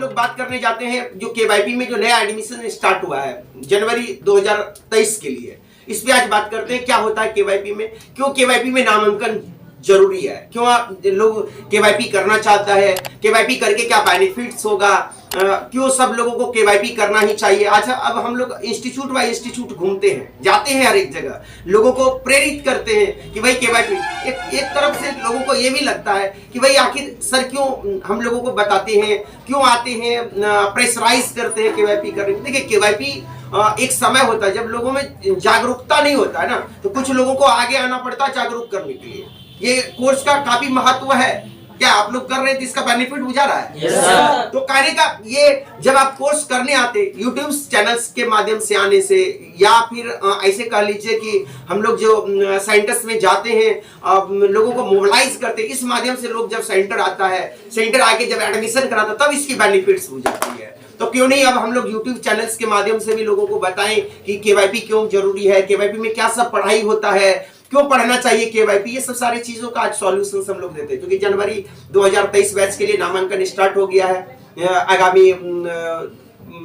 लोग बात करने जाते हैं जो केवाईपी में जो नया एडमिशन स्टार्ट हुआ है जनवरी 2023 के लिए, इस पे आज बात करते हैं क्या होता है केवाईपी में, क्यों केवाईपी में नामांकन जरूरी है, क्यों लोग केवाईपी करना चाहता है, केवाईपी करके क्या बेनिफिट्स होगा, क्यों सब लोगों को केवाईपी करना ही चाहिए। अच्छा, अब हम लोग इंस्टीट्यूट बाय इंस्टीट्यूट घूमते हैं, जाते हैं हर एक जगह, लोगों को प्रेरित करते हैं कि भाई केवाईपी। एक तरफ से लोगों को ये भी लगता है कि भाई आखिर सर क्यों हम लोगों को बताते हैं, क्यों आते हैं, प्रेशराइज करते हैं केवाईपी करने। देखिए केवाईपी एक समय होता है जब लोगों में जागरूकता नहीं होता है ना, तो कुछ लोगों को आगे आना पड़ता है जागरूक करने के लिए। ये कोर्स का काफी महत्व है, क्या आप लोग कर रहे हैं तो इसका बेनिफिट बुझा रहा है? yes, sir. तो कहने का ये, जब आप कोर्स करने आते यूट्यूब चैनल्स के माध्यम से आने से, या फिर ऐसे कह लीजिए कि हम लोग जो सेंटर्स में जाते हैं लोगों को मोबिलाइज करते हैं, इस माध्यम से लोग जब सेंटर आता है, सेंटर आके जब एडमिशन कराता है, तब इसकी बेनिफिट्स बुझ जाती है। तो क्यों नहीं अब हम लोग यूट्यूब चैनल्स के माध्यम से भी लोगों को बताएं कि केवाईपी क्यों जरूरी है, केवाईपी में क्या सब पढ़ाई होता है, क्यों पढ़ना चाहिए केवाईपी, ये सब सारी चीजों का आज सॉल्यूशन हम लोग देते हैं। क्योंकि जनवरी 2023 बैच के लिए नामांकन स्टार्ट हो गया है। आगामी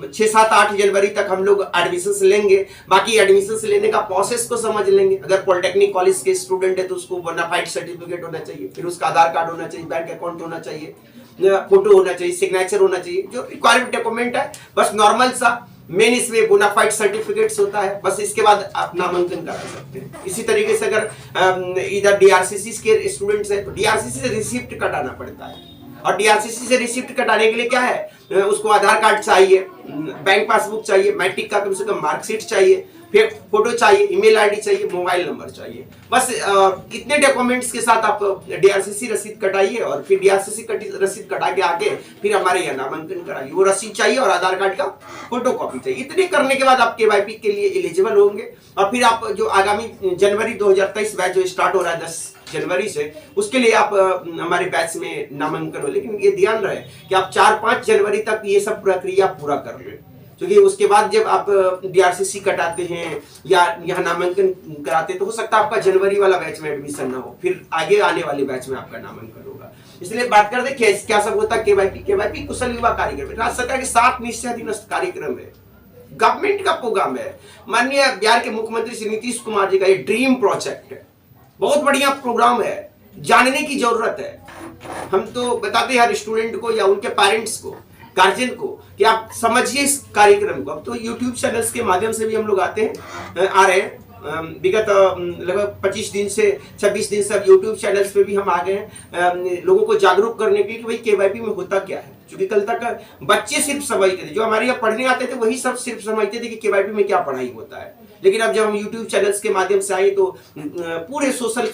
6, 7, 8 जनवरी तक हम लोग एडमिशन लेंगे। बाकी एडमिशन लेने का प्रोसेस को समझ लेंगे। अगर पॉलिटेक्निक कॉलेज के स्टूडेंट है तो उसको बोनाफाइड सर्टिफिकेट होना चाहिए, फिर उसका आधार कार्ड होना चाहिए, बैंक अकाउंट होना चाहिए, फोटो होना चाहिए, सिग्नेचर होना चाहिए, जो रिक्वायर्ड डॉक्यूमेंट है। बस नॉर्मल सा मेन इसमें बोनाफाइड सर्टिफिकेट्स होता है, बस इसके बाद आप नामांकन करा सकते हैं। इसी तरीके से अगर इधर डीआरसीसी के स्टूडेंट्स हैं तो डीआरसीसी से रिसिप्ट कटाना पड़ता है, और डीआरसीसी से रिसिप्ट कटाने के लिए क्या है, उसको आधार कार्ड चाहिए, बैंक पासबुक चाहिए, मैट्रिक का कम से कम मार्कशीट चाहिए, फिर फोटो चाहिए, ईमेल आईडी चाहिए, मोबाइल नंबर चाहिए। बस इतने डॉक्यूमेंट्स के साथ आप डीआरसीसी रसीद कटाइए, और फिर डीआरसीसी रसीद कटा के आके फिर हमारे यहाँ नामांकन कराइए। वो रसीद चाहिए और आधार कार्ड का फोटो कॉपी चाहिए। इतने करने के बाद आप केवाईपी के लिए एलिजिबल होंगे, और फिर आप जो आगामी जनवरी 2023 बैच जो स्टार्ट हो रहा है 10 जनवरी से, उसके लिए आप हमारे बैच में नामांकन हो। लेकिन ये ध्यान रहे कि आप 4-5 जनवरी तक ये सब प्रक्रिया पूरा कर लें, क्योंकि उसके बाद जब आप डीआरसीसी कटाते हैं या यहाँ नामांकन कराते हैं तो हो सकता है आपका जनवरी वाला बैच में एडमिशन ना हो, फिर आगे आने वाले बैच में आपका नामांकन होगा। इसलिए बात करते हैं क्या सब होता है केवाईपी। केवाईपी कुशल युवा कार्यक्रम राज्य सरकार के 7 निश्चयाधीन कार्यक्रम है, गवर्नमेंट का प्रोग्राम है। माननीय बिहार के मुख्यमंत्री श्री नीतीश कुमार जी का ये ड्रीम प्रोजेक्ट है, बहुत बढ़िया प्रोग्राम है, जानने की जरूरत है। हम तो बताते हैं हर स्टूडेंट को या उनके पेरेंट्स को, गार्जियन को, कि आप समझिए इस कार्यक्रम को। अब तो यूट्यूब चैनल्स के माध्यम से भी हम लोग आ रहे हैं। विगत लगभग 25 दिन से 26 दिन से अब यूट्यूब चैनल्स पे भी हम आ गए हैं लोगों को जागरूक करने के लिए कि भाई केवाईपी में होता क्या है। क्योंकि कल तक बच्चे सिर्फ समझते थे, जो हमारे यहाँ पढ़ने आते थे वही सब सिर्फ समझते थे कि केवाईपी में क्या पढ़ाई होता है। लेकिन अब जब हम यूट्यूब चैनल्स के माध्यम से आए तो पूरे सोशल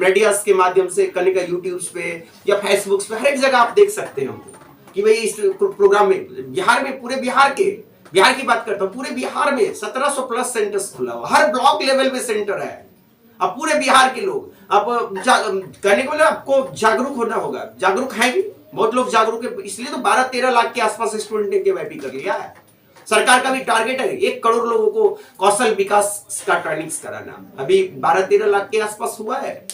मीडियाज के माध्यम से कल का यूट्यूब पे या फेसबुक पे हर एक जगह आप देख सकते हैं हमको कि भाई इस प्रोग्राम में बिहार में, पूरे बिहार की बात करता हूँ, पूरे बिहार में 1700 प्लस सेंटर्स खुला हुआ, हर ब्लॉक लेवल पे सेंटर है। अब पूरे बिहार के लोग अब कहने को बोले आपको जागरूक होना होगा, जागरूक है भी, बहुत लोग जागरूक है। इसलिए तो 12-13 लाख के आसपास स्टूडेंट ने केवाईपी कर लिया है। सरकार का भी टारगेट है 1 करोड़ लोगों को कौशल विकास का ट्रेनिंग कराना। अभी 12-13 लाख के आसपास हुआ है,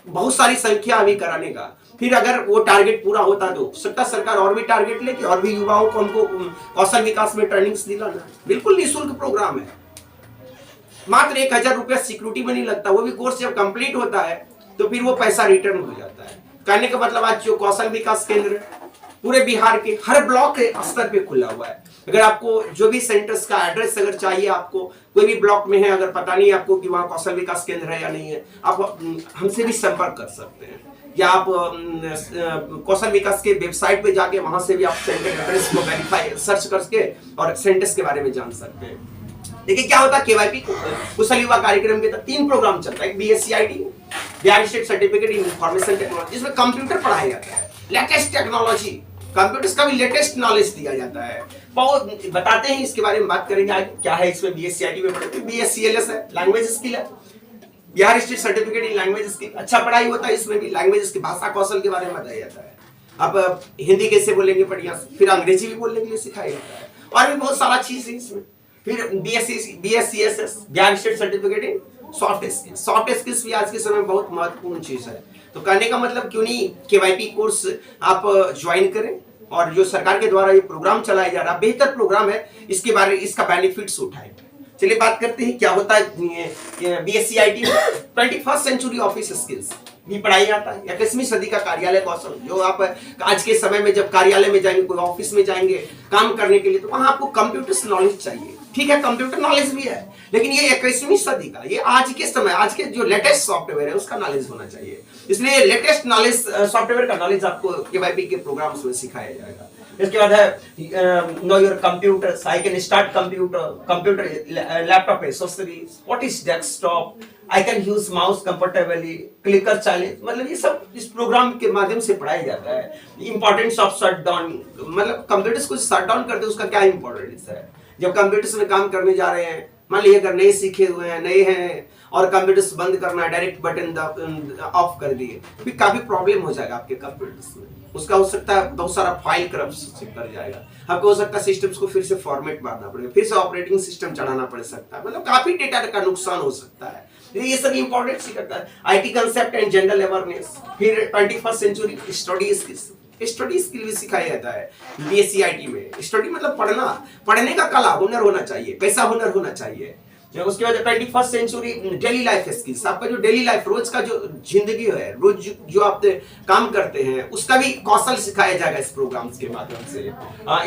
बहुत सारी संख्या अभी कराने का। फिर अगर वो टारगेट पूरा होता तो सकता सरकार और भी टारगेट लेके और भी युवाओं को हमको कौशल विकास में ट्रेनिंग्स दिलाना। बिल्कुल निःशुल्क प्रोग्राम है, मात्र 1000 रुपया सिक्योरिटी में नहीं लगता। वो भी कोर्स जब कंप्लीट होता है तो फिर वो पैसा रिटर्न हो जाता है। कहने का मतलब आज जो कौशल विकास केंद्र पूरे बिहार के हर ब्लॉक के स्तर पे खुला हुआ है। अगर आपको जो भी सेंटर्स का एड्रेस अगर चाहिए, आपको कोई भी ब्लॉक में है, अगर पता नहीं आपको कि वहाँ कौशल विकास केंद्र है या नहीं है, आप हमसे भी संपर्क कर सकते हैं, या आप कौशल विकास के वेबसाइट पे जाके वहां से भी आप सेंटर एड्रेस को वेरीफाई सर्च करके और सेंटर्स के बारे में जान सकते हैं। देखिए क्या होता है केवाईपी कुशल युवा कार्यक्रम के तहत 3 प्रोग्राम चलता है। एक बीएससीआईटी, बिहार स्टेट सर्टिफिकेट इन इंफॉर्मेशन टेक्नोलॉजी, जिसमें कंप्यूटर पढ़ाया जाता है, लेटेस्ट टेक्नोलॉजी, कंप्यूटर्स का भी लेटेस्ट नॉलेज दिया जाता है। बहुत बताते हैं इसके बारे में, बात करेंगे आगे क्या है इसमें। बीएससीआईटी में पढ़ते हैं, बीएससीएलएस है, लैंग्वेज स्किल है, Bihar state certificate in language skill, अच्छा पढ़ाई होता है। इसमें भी लैंग्वेज की भाषा कौशल के बारे में बताया जाता है। अब हिंदी कैसे बोलेंगे बढ़िया, फिर अंग्रेजी भी बोलने के लिए सिखाया जाता है, और भी बहुत सारा चीज है इसमें। फिर BSCSS, Bihar state certificate in soft skills. Soft skills भी आज के समय में बहुत महत्वपूर्ण चीज है। तो कहने का मतलब क्यों नहीं केवाईपी कोर्स आप ज्वाइन करें और जो सरकार के द्वारा ये प्रोग्राम चलाया जा रहा है बेहतर प्रोग्राम है, इसके बारे इसका बेनिफिट्स उठाएं। चलिए बात करते हैं क्या होता है बीएससी आईटी में 21st सेंचुरी ऑफिस स्किल्स भी पढ़ाई जाता है। 21वीं सदी का कार्यालय कौशल, जो आप आज के समय में जब कार्यालय में जाएंगे, कोई ऑफिस में जाएंगे काम करने के लिए, तो वहां आपको कंप्यूटर नॉलेज चाहिए। ठीक है, कंप्यूटर नॉलेज भी है, लेकिन ये 21वीं सदी का, ये आज के समय, आज के जो लेटेस्ट सॉफ्टवेयर है उसका नॉलेज होना चाहिए। इसलिए लेटेस्ट नॉलेज, सॉफ्टवेयर का नॉलेज आपको केवाईपी के प्रोग्राम्स में सिखाया जाएगा। इसके बाद है know your computer, I can start computer laptop accessories, what is desktop, I can use mouse comfortably, clicker challenge, मतलब ये सब इस प्रोग्राम के माध्यम से पढ़ाया जाता है। इंपॉर्टेंस ऑफ शट डाउन, मतलब कंप्यूटर्स को शट डाउन करते उसका क्या इंपॉर्टेंस है। जब कंप्यूटर्स में काम करने जा रहे हैं, मान लीजिए अगर नए सीखे हुए हैं, नए हैं और कंप्यूटर्स बंद करना है, डायरेक्ट बटन ऑफ कर दिए, तो फिर काफी प्रॉब्लम हो जाएगा आपके कंप्यूटर्स में। उसका हो सकता है बहुत सारा फाइल करप्ट कर जाएगा, आपको हो सकता है सिस्टम्स को फिर से फॉर्मेट मारना पड़ेगा, फिर से ऑपरेटिंग सिस्टम चलाना पड़ सकता है, मतलब काफी डेटा का नुकसान हो सकता है। ये सब इंपॉर्टेंस ही करता है। IT concept and general awareness, फिर 21st सेंचुरी स्टडी स्किल भी सिखाया जाता है बीएससी आईटी में। स्टडी मतलब पढ़ना, पढ़ने का कला, हुनर होना चाहिए, कैसा हुनर होना चाहिए। उसके बाद 21st century daily life skills, आपका जो डेली लाइफ, रोज का जो जिंदगी है, रोज जो आप काम करते हैं उसका भी कौशल सिखाया जाएगा इस प्रोग्राम्स के माध्यम से।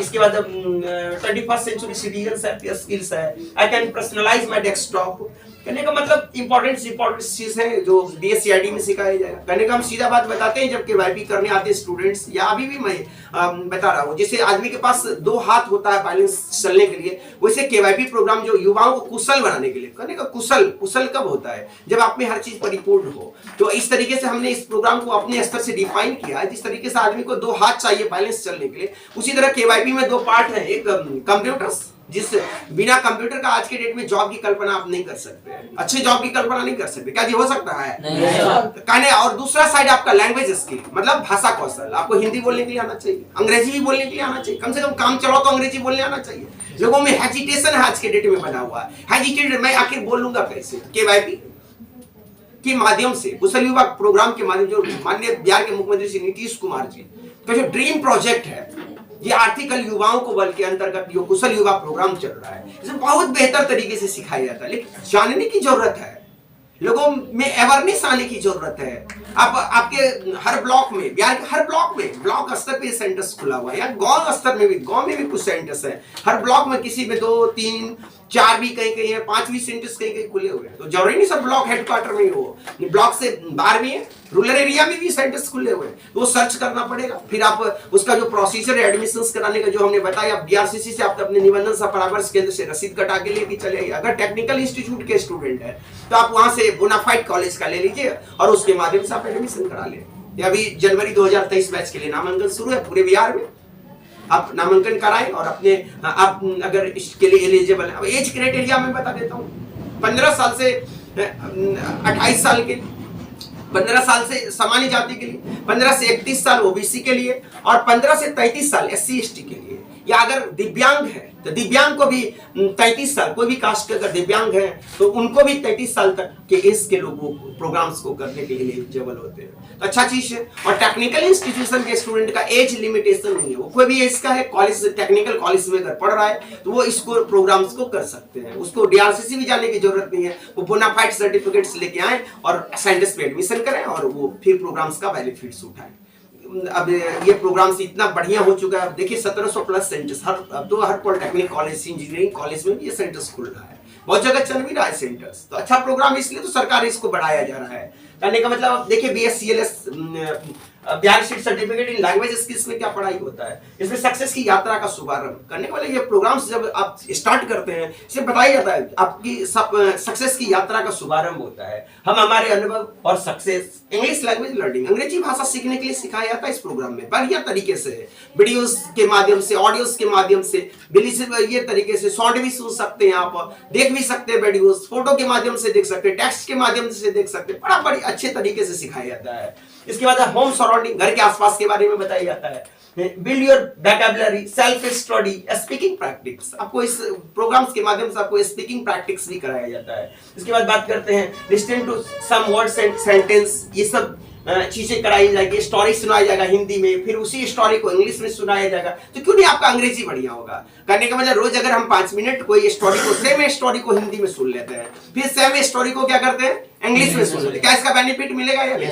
इसके बाद 21st सेंचुरी सिटीजन स्किल्स है, I can personalise my desktop. कहने का मतलब इंपॉर्टेंट चीज है जो बीएससीआईटी में सिखाया जाएगा। कहने का हम सीधा बात बताते हैं, जब केवाईपी करने आते हैं स्टूडेंट्स, या अभी भी मैं बता रहा हूँ, जैसे आदमी के पास 2 हाथ होता है बैलेंस चलने के लिए, वैसे केवाईपी प्रोग्राम जो युवाओं को कुशल बनाने के लिए, कहने का कुशल कब होता है, जब आप में हर चीज परिपूर्ण हो। तो इस तरीके से हमने इस प्रोग्राम को अपने स्तर से डिफाइन किया है। जिस तरीके से आदमी को 2 हाथ चाहिए बैलेंस चलने के लिए, उसी तरह केवाईपी में 2 पार्ट है। एक कंप्यूटर्स, जिस बिना कंप्यूटर का आज के डेट में जॉब की कल्पना आप नहीं कर सकते, अच्छे जॉब की कल्पना नहीं कर सकते। क्या ये हो सकता है? नहीं। और दूसरा साइड आपका लैंग्वेज स्किल, मतलब भाषा कौशल, आपको हिंदी बोलने के लिए आना चाहिए, अंग्रेजी भी बोलने के लिए आना चाहिए, कम से कम काम चलाओ तो अंग्रेजी बोलने आना चाहिए। लोगों में हेजिटेशन है आज के डेट में बना हुआ है, हेजिटेटेड, मैं आखिर बोलूंगा कैसे। केवाईपी के माध्यम से, कुशल युवा प्रोग्राम के माध्यम, जो माननीय बिहार के मुख्यमंत्री श्री नीतीश कुमार जी का जो ड्रीम प्रोजेक्ट है, ये आर्थिकल युवाओं को बल के अंतर्गत जो कुशल युवा प्रोग्राम चल रहा है, इसमें बहुत बेहतर तरीके से सिखाया जाता है। लेकिन जानने की जरूरत है, लोगों में अवेयरनेस आने की जरूरत है। आपके हर ब्लॉक में, बिहार के हर ब्लॉक में, ब्लॉक स्तर पे सेंटर्स खुला हुआ है, या गांव स्तर में भी, गांव में भी कुछ सेंटर्स है। हर ब्लॉक में किसी में 2, 3, 4 भी कहीं है, 5 भी सेंटर्स कहीं खुले हुए हैं। तो जरूरी नहीं सब ब्लॉक हेडक्वार्टर में ही हो, ब्लॉक से बाहर भी है, रूरल एरिया में भी सेंटर्स खुले हुए हैं। तो वो सर्च करना पड़ेगा। फिर आप उसका जो प्रोसीजर है एडमिशंस कराने का, जो हमने बताया, बीआरसीसी से आप अपने निबंधन सह परामर्श केंद्र से रसीद कटा के लेके चले आइए। अगर टेक्निकल इंस्टीट्यूट के स्टूडेंट है तो आप वहां से बोनाफाइड कॉलेज का ले लीजिए और उसके माध्यम से आप एडमिशन करा लें। अभी जनवरी 2023 बैच के लिए नामांकन शुरू है पूरे बिहार में। आप नामांकन कराएं और अपने, आप अगर इसके लिए एलिजिबल है। एज क्राइटेरिया मैं बता देता हूँ, 15 साल से 28 साल के, 15 साल से सामान्य जाति के लिए, 15 से 31 साल ओबीसी के लिए, और 15 से 33 साल एससी एसटी के लिए। या अगर दिव्यांग है तो दिव्यांग को भी 33 साल, कोई भी कास्ट के अगर दिव्यांग है तो उनको भी 33 साल तक के एज के लोगों को प्रोग्राम्स को करने के लिए एलिजिबल होते हैं। तो अच्छा चीज है। और टेक्निकल इंस्टीट्यूशन के स्टूडेंट का एज लिमिटेशन नहीं है, वो कोई भी एज का है, कॉलेज, टेक्निकल कॉलेज में अगर पढ़ रहा है तो वो इसको प्रोग्राम्स को कर सकते हैं। उसको डीआरसीसी भी जाने की जरूरत नहीं है, वो बोनाफाइड सर्टिफिकेट्स लेके आए और सेंटर्स पे एडमिशन करें और वो फिर प्रोग्राम्स का बेनिफिट्स उठाएं। अब ये प्रोग्राम से इतना बढ़िया हो चुका है, देखिए 1700 प्लस सेंटर्स, अब तो हर पॉलिटेक्निक कॉलेज, इंजीनियरिंग कॉलेज में भी ये सेंटर्स खुल रहा है, बहुत जगह चल भी रहा है सेंटर्स। तो अच्छा प्रोग्राम, इसलिए तो सरकार इसको बढ़ाया जा रहा है। कहने का मतलब देखिए BSCLS, Bihar state certificate in language skills में क्या पढ़ाई होता है, इसमें सक्सेस की यात्रा का शुभारंभ करने वाले ये प्रोग्राम्स जब आप स्टार्ट करते हैं, इसे बताया जाता है आपकी सक्सेस की यात्रा का शुभारंभ होता है। हम हमारे अनुभव और सक्सेस, इंग्लिश लैंग्वेज लर्निंग, अंग्रेजी भाषा सीखने के लिए सिखाया जाता है इस प्रोग्राम में बढ़िया तरीके से, वीडियोस के माध्यम से, ऑडियोस के माध्यम से, ये तरीके से साउंड भी सुन सकते हैं, आप देख भी सकते हैं वीडियोस, फोटो के माध्यम से देख सकते हैं, टेक्स्ट के माध्यम से देख सकते हैं, बड़ी अच्छे तरीके से सिखाया जाता है। इसके बाद होम सराउंडिंग, घर के आसपास के बारे में बताया जाता है। Build your vocabulary, self study, speaking practice, आपको इस प्रोग्राम्स के माध्यम से आपको स्पीकिंग प्रैक्टिस भी कराया जाता है। इसके बाद बात करते हैं listening to some words and sentence, ये सब चीजें कराई जाएगी, स्टोरी सुनाया जाएगा हिंदी में, फिर उसी स्टोरी को इंग्लिश में सुनाया जाएगा, तो क्यों नहीं आपका अंग्रेजी बढ़िया होगा। करने का मतलब रोज अगर हम 5 मिनट कोई स्टोरी को, सेम स्टोरी को हिंदी में सुन लेते हैं, फिर सेम स्टोरी को क्या करते हैं इंग्लिश में सुन लेते हैं, क्या इसका बेनिफिट मिलेगा या नहीं?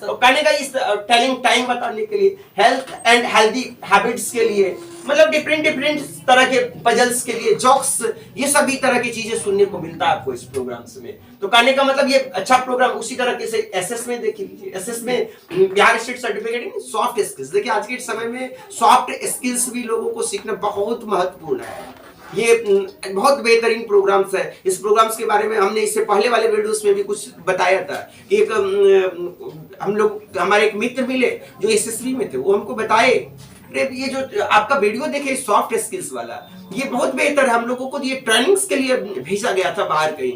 तो कहने का इस टेलिंग टाइम बताने के लिए, हेल्थ एंड हेल्दी हैबिट्स के लिए, मतलब डिफरेंट तरह के पजल्स के लिए, जोक्स, ये सभी तरह की चीजें सुनने को मिलता है आपको इस प्रोग्राम्स में। तो कहने का मतलब ये अच्छा प्रोग्राम। उसी तरह से एसएस में देख लीजिए, एसएस में Bihar state certificate soft skills. देखिए आज के समय में सॉफ्ट स्किल्स भी लोगों को सीखना बहुत महत्वपूर्ण है। ये बहुत बेहतरीन प्रोग्राम्स है। इस प्रोग्राम्स के बारे में हमने इससे पहले वाले वीडियोस में भी कुछ बताया था। एक हम लोग, हमारे एक मित्र मिले जो एसएसबी में थे, वो हमको बताए, ये जो आपका वीडियो देखे सॉफ्ट स्किल्स वाला, ये बहुत बेहतर है। हम लोगों को ये ट्रेनिंग्स के लिए भेजा गया था बाहर कहीं,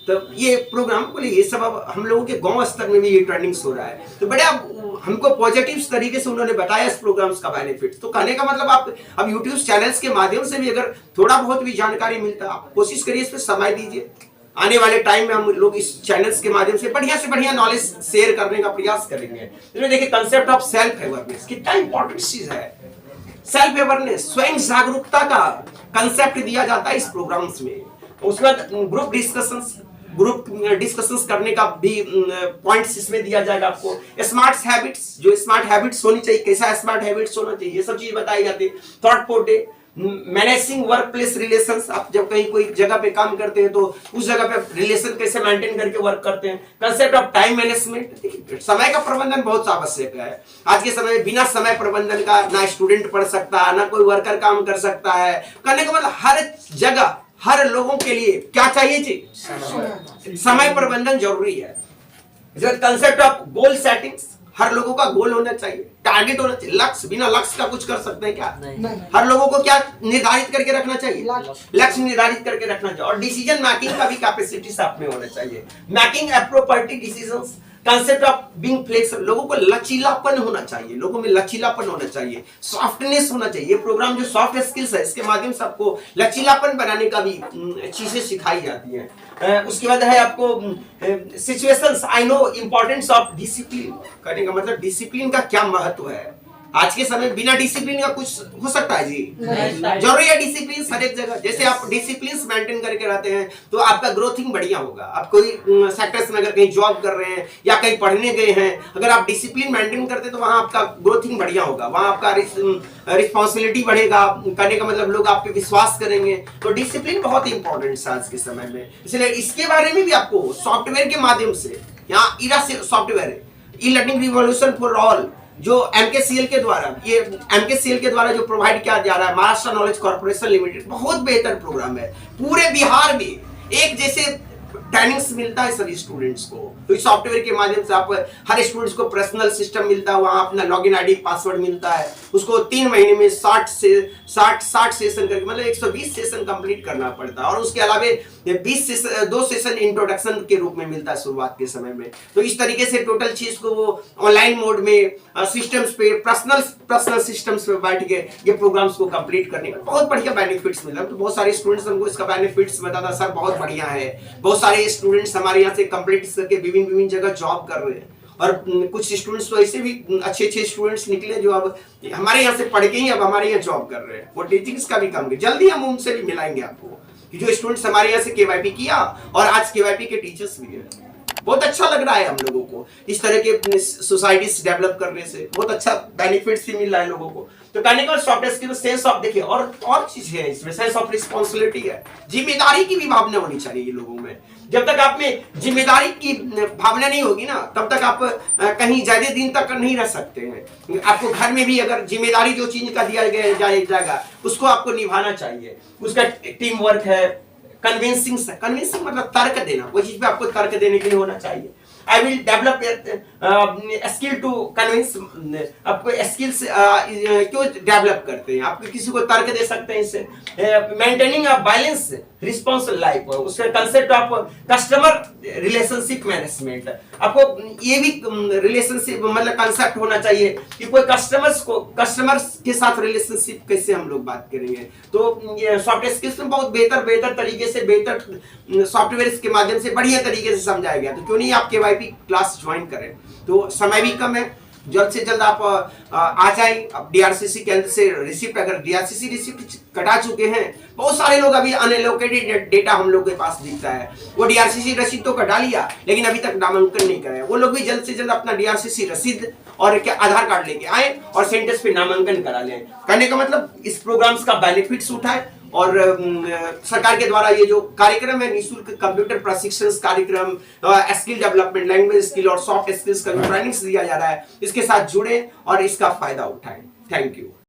तो ये प्रोग्राम को लिए ये सब अब हम लोगों के गांव स्तर में भी ये ट्रेनिंग्स हो रहा है। तो बड़े हमको पॉजिटिव तरीके से उन्होंने बताया इस प्रोग्राम्स का बेनिफिट। तो कहने का मतलब आप अब यूट्यूब चैनल्स के माध्यम से भी अगर थोड़ा बहुत भी जानकारी मिलता है, आप कोशिश करिए इस पर समय दीजिए। आने वाले टाइम में हम लोग इस चैनल्स के माध्यम से बढ़िया नॉलेज शेयर करने का प्रयास करेंगे। इसमें देखिए कंसेप्ट ऑफ सेल्फ अवेयरनेस कितना इंपॉर्टेंट चीज है। सेल्फ अवेयरनेस, स्वयं जागरूकता का कंसेप्ट दिया जाता है इस प्रोग्राम्स में। उसमें ग्रुप डिस्कशंस करने का भी पॉइंट्स इसमें दिया जाएगा आपको। स्मार्ट हैबिट्स, जो स्मार्ट हैबिट्स होनी चाहिए, कैसा स्मार्ट हैबिट्स होना चाहिए, ये सब चीज बताई जाती है। Thought for day, managing work place relations, आप जब कहीं कोई जगह पे काम करते हैं तो उस जगह पे रिलेशन कैसे मेंटेन करके वर्क करते हैं। कंसेप्ट ऑफ टाइम मैनेजमेंट, समय का प्रबंधन बहुत आवश्यक है। आज के समय में बिना समय प्रबंधन का ना स्टूडेंट पढ़ सकता है, ना कोई वर्कर काम कर सकता है। कहने का मतलब हर जगह हर लोगों के लिए क्या चाहिए जी, समय प्रबंधन जरूरी है। कंसेप्ट ऑफ गोल सेटिंग्स, हर लोगों का गोल होना चाहिए, टारगेट होना चाहिए, लक्ष्य। बिना लक्ष्य का कुछ कर सकते हैं क्या? नहीं। हर लोगों को क्या निर्धारित करके रखना चाहिए, लक्ष्य निर्धारित करके रखना चाहिए। और डिसीजन मेकिंग का भी कैपेसिटी आप में होना चाहिए। Making appropriate decisions, concept of being flexible, लोगों को लचीलापन होना चाहिए, लोगों में लचीलापन होना चाहिए, सॉफ्टनेस होना चाहिए। ये प्रोग्राम जो सॉफ्ट स्किल्स है, इसके माध्यम से आपको लचीलापन बनाने का भी चीजें सिखाई जाती हैं। उसके बाद है आपको situations, I know importance of discipline. कहने का मतलब डिसिप्लिन का क्या महत्व है। आज के समय बिना डिसिप्लिन का कुछ हो सकता है जी? जरूरी है डिसिप्लिन हर एक जगह। जैसे आप डिसिप्लिन मेंटेन करके रहते हैं तो आपका ग्रोथिंग बढ़िया होगा। आप कोई सेक्टर्स में अगर कहीं जॉब कर रहे हैं या कहीं पढ़ने गए हैं, अगर आप डिसिप्लिन मेंटेन करते हैं तो वहां आपका ग्रोथिंग बढ़िया होगा, वहां आपका रिस्पॉन्सिबिलिटी बढ़ेगा। करने का मतलब लोग आप पे विश्वास करेंगे। तो डिसिप्लिन बहुत इंपॉर्टेंट है आज के समय में। इसलिए इसके बारे में भी आपको सॉफ्टवेयर के माध्यम से, यहाँ ERA software, e learning revolution for all, जो एमकेसीएल के द्वारा जो प्रोवाइड किया जा रहा है, महाराष्ट्र नॉलेज कॉर्पोरेशन लिमिटेड, बहुत बेहतर प्रोग्राम है। पूरे बिहार में एक जैसे ट्रेनिंग्स मिलता है सभी स्टूडेंट्स को। तो इस सॉफ्टवेयर के माध्यम से आप हर स्टूडेंट्स को पर्सनल सिस्टम मिलता है, वहां अपना लॉगिन आईडी पासवर्ड मिलता है। उसको 3 महीने में 60 सेशन करके, मतलब 120 सेशन कंप्लीट करना पड़ता है। और उसके अलावा 2 सेशन इंट्रोडक्शन के रूप में मिलता है शुरुआत के समय में। तो इस तरीके से टोटल चीज को वो ऑनलाइन मोड में सिस्टम्स पे, पर्सनल सिस्टम्स पे बैठ के ये प्रोग्राम्स को कंप्लीट करने का बहुत बढ़िया बेनिफिट्स मिला। तो बहुत सारे स्टूडेंट्स हमको इसका बेनिफिट्स बताता, सर बहुत बढ़िया है। बहुत सारे स्टूडेंट्स हमारे यहाँ से कंप्लीट करके विभिन्न जगह जॉब कर रहे हैं। और कुछ स्टूडेंट्स तो ऐसे भी अच्छे स्टूडेंट्स निकले जो अब हमारे यहाँ से पढ़ के ही अब हमारे यहाँ जॉब कर रहे हैं। वो टीचिंग्स का भी काम किया। जल्दी हम उनसे भी मिलाएंगे आपको कि जो स्टूडेंट्स हमारे यहाँ से केवाईपी किया और आज केवाईपी के टीचर्स भी हैं। बहुत अच्छा लग रहा है हम लोगों को इस तरह के सोसाइटीज डेवलप करने से। बहुत अच्छा बेनिफिट्स भी मिल रहा है लोगों को। तो कहने का सॉफ्ट स्किल, सेंस ऑफ, देखिए और चीजें हैं इसमें। सेंस ऑफ रिस्पॉन्सिबिलिटी है, जिम्मेदारी की भी भावना होनी चाहिए लोगों में। जब तक आप में जिम्मेदारी की भावना नहीं होगी ना, तब तक आप कहीं ज्यादा दिन तक नहीं रह सकते हैं। आपको घर में भी अगर जिम्मेदारी जो चीज का दिया जाएगा उसको आपको निभाना चाहिए। उसका टीम वर्क है। कन्विंसिंग मतलब तर्क देना, कोई चीज पे आपको तर्क देने के लिए होना चाहिए। I will develop skill to convince. आपको स्किल्स क्यों डेवलप करते हैं? आप किसी को तर्क दे सकते हैं इससे। Maintaining a balance response life, उसका concept of customer relationship management. आपको ये भी रिलेशनशिप मतलब कंसेप्ट होना चाहिए कि कोई कस्टमर्स के साथ रिलेशनशिप कैसे हम लोग बात करेंगे। तो ये सॉफ्ट स्किल्स में बहुत बेहतर तरीके से, बेहतर सॉफ्टवेयर के माध्यम से बढ़िया तरीके से समझाया गया। तो क्यों नहीं आप केवाईपी वीआईपी क्लास ज्वाइन करें। तो समय भी कम है, जल्द से जल्द आप आ जाएं। अब डीआरसीसी केंद्र से रिसिप्ट, अगर डीआरसीसी रिसिप्ट कटा चुके हैं, बहुत सारे लोग अभी अनएलोकेटेड डेटा हम लोग के पास दिखता है, वो डीआरसीसी रसीद तो कटा लिया लेकिन अभी तक नामांकन नहीं कराया। वो लोग भी जल्द से जल्द अपना डीआरसीसी रसीद और क्या आधार कार्ड लेके आए और सेंटर्स पे नामांकन करा लें। कहने का मतलब इस प्रोग्राम्स का बेनिफिट्स उठाए और सरकार के द्वारा ये जो कार्यक्रम है निःशुल्क कंप्यूटर प्रशिक्षण कार्यक्रम, स्किल डेवलपमेंट, लैंग्वेज स्किल और सॉफ्ट स्किल्स का जो ट्रेनिंग्स दिया जा रहा है, इसके साथ जुड़े और इसका फायदा उठाएं। Thank you.